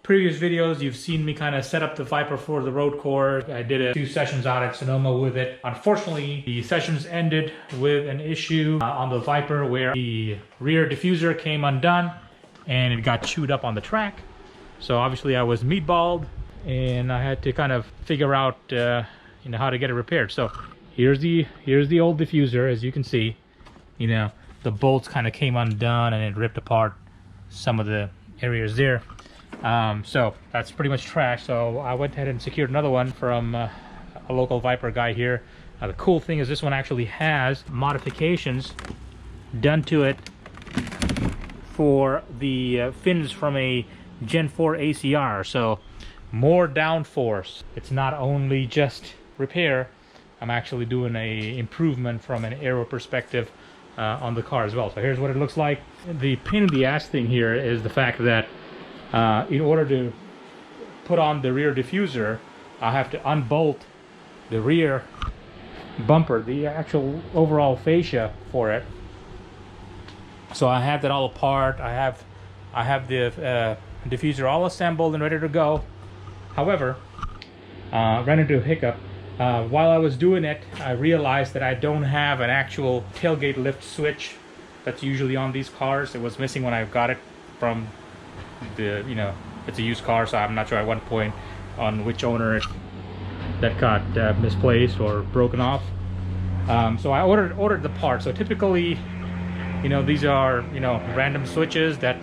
previous videos, you've seen me kind of set up the Viper for the road course. I did a few sessions out at Sonoma with it. Unfortunately, the sessions ended with an issue on the Viper where the rear diffuser came undone and it got chewed up on the track. So obviously I was meatballed and I had to kind of figure out how to get it repaired. So here's the old diffuser. As you can see, the bolts kind of came undone and it ripped apart some of the areas there. So that's pretty much trash. So I went ahead and secured another one from a local Viper guy here. The cool thing is this one actually has modifications done to it for the fins from a Gen 4 ACR. So more downforce. It's not only just repair. I'm actually doing a improvement from an aero perspective on the car as well. So here's what it looks like. The pain in the ass thing here is the fact that in order to put on the rear diffuser, I have to unbolt the rear bumper, the actual overall fascia for it. So I have that all apart. I have the diffuser all assembled and ready to go. However, ran into a hiccup. While I was doing it, I realized that I don't have an actual tailgate lift switch that's usually on these cars. It was missing when I got it from the, it's a used car, so I'm not sure at what point on which owner that got misplaced or broken off. So I ordered the part. So typically, these are random switches that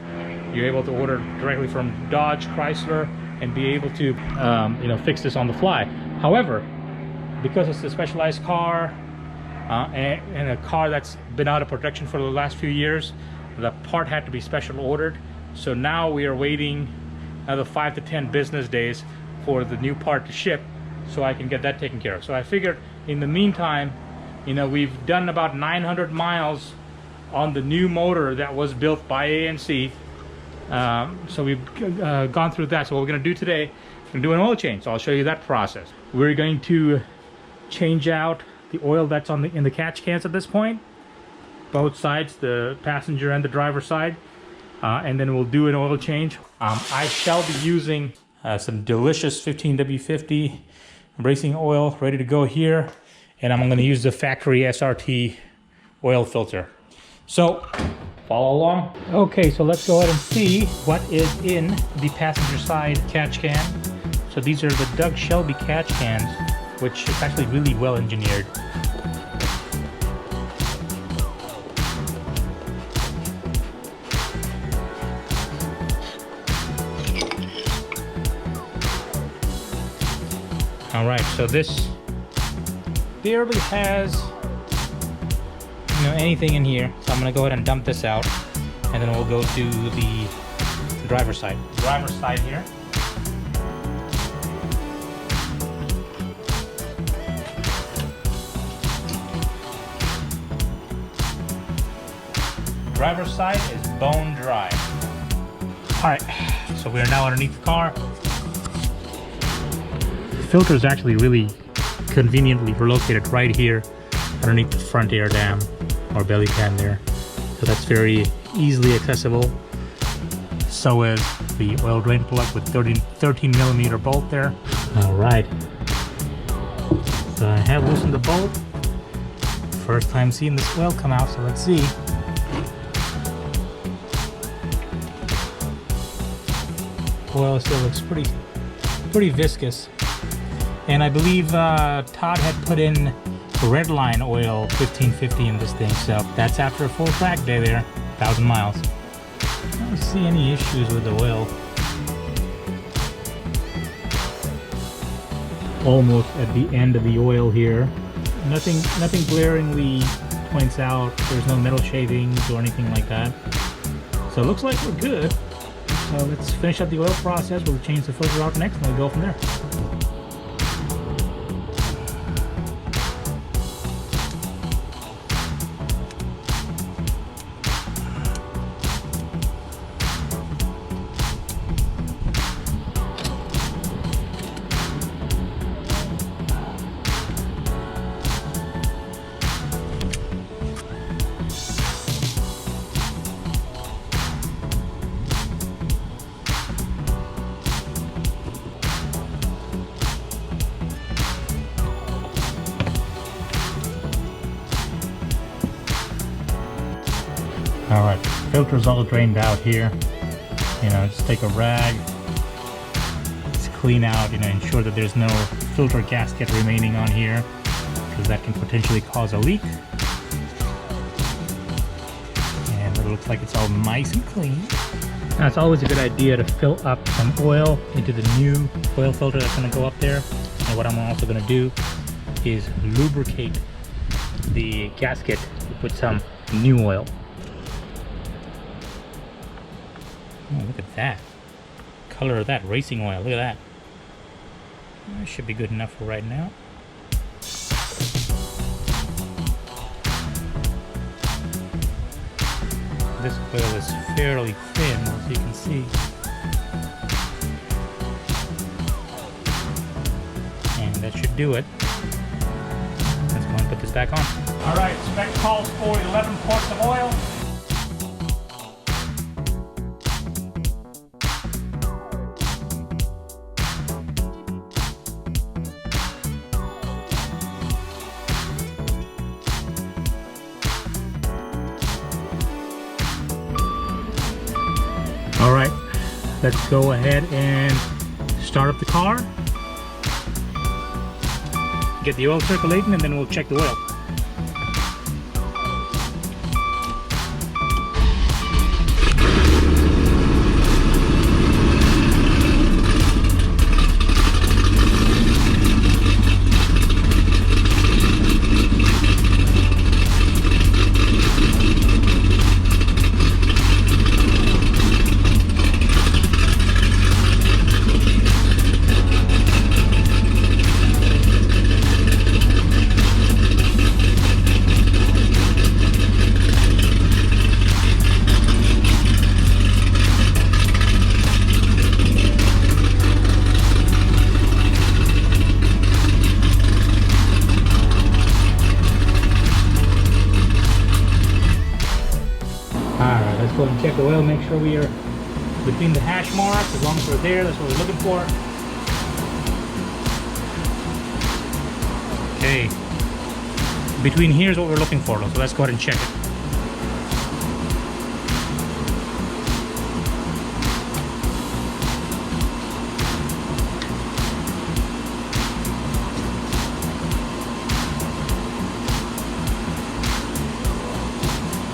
you're able to order directly from Dodge, Chrysler, and be able to fix this on the fly. However, because it's a specialized car and a car that's been out of production for the last few years, the part had to be special ordered. So now we are waiting another 5 to 10 business days for the new part to ship so I can get that taken care of. So I figured in the meantime, we've done about 900 miles on the new motor that was built by ANC. So we've gone through that. So what we're going to do today, we're going to do an oil change. So I'll show you that process. We're going to change out the oil that's in the catch cans at this point, both sides, the passenger and the driver side. And then we'll do an oil change. I shall be using some delicious 15W50 racing oil ready to go here, and I'm going to use the factory SRT oil filter. So follow along. Okay, so let's go ahead and see what is in the passenger side catch can. So these are the Doug Shelby catch cans, which is actually really well engineered. All right, so this barely has anything in here, so I'm gonna go ahead and dump this out, and then we'll go to the driver's side. Driver's side here. Driver's side is bone dry. All right, so we are now underneath the car. The filter is actually really conveniently located right here underneath the front air dam or belly pan there, so that's very easily accessible. So is the oil drain plug with 13 millimeter bolt there. All right, so I have loosened the bolt. First time seeing this oil come out, so let's see. Oil still looks pretty viscous. And I believe Todd had put in Redline oil 1550 in this thing, so that's after a full track day there, 1,000 miles. I don't see any issues with the oil. Almost at the end of the oil here. Nothing glaringly points out. There's no metal shavings or anything like that. So it looks like we're good. So let's finish up the oil process. We'll change the filter out next and we'll go from there. All right, filter's all drained out here. You know, just take a rag, just clean out, you know, ensure that there's no filter gasket remaining on here, because that can potentially cause a leak. And it looks like it's all nice and clean. Now, it's always a good idea to fill up some oil into the new oil filter that's going to go up there. And what I'm also going to do is lubricate the gasket with some new oil. Oh, look at that color of that racing oil. Look at that. That should be good enough for right now. This oil is fairly thin, as you can see. And that should do it. Let's go and put this back on. All right, spec calls for 11 quarts of oil. All right, let's go ahead and start up the car, get the oil circulating, and then we'll check the oil. Alright, let's go and check the oil, make sure we are between the hash marks. As long as we're there, that's what we're looking for. Okay. Between here is what we're looking for, so let's go ahead and check it.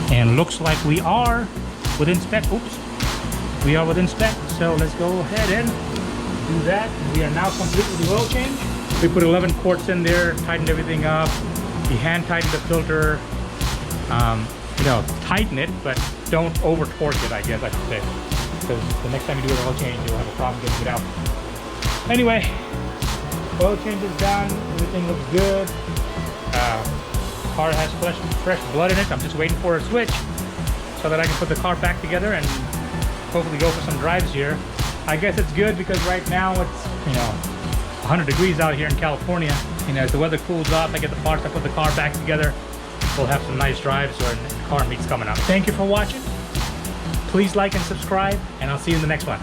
And looks like we are within spec. Oops, we are within spec. So let's go ahead and do that. We are now complete with the oil change. We put 11 quarts in there, tightened everything up. We hand tightened the filter. You know, tighten it, but don't over torque it, I guess I should say. Because the next time you do an oil change, you'll have a problem getting it out. Anyway, oil change is done. Everything looks good. Car has fresh blood in it. I'm just waiting for a switch so that I can put the car back together and hopefully go for some drives here. I guess it's good because right now it's, you know, 100 degrees out here in California. You know, as the weather cools off, I get the parts, I put the car back together. We'll have some nice drives when the car meet's coming up. Thank you for watching. Please like and subscribe, and I'll see you in the next one.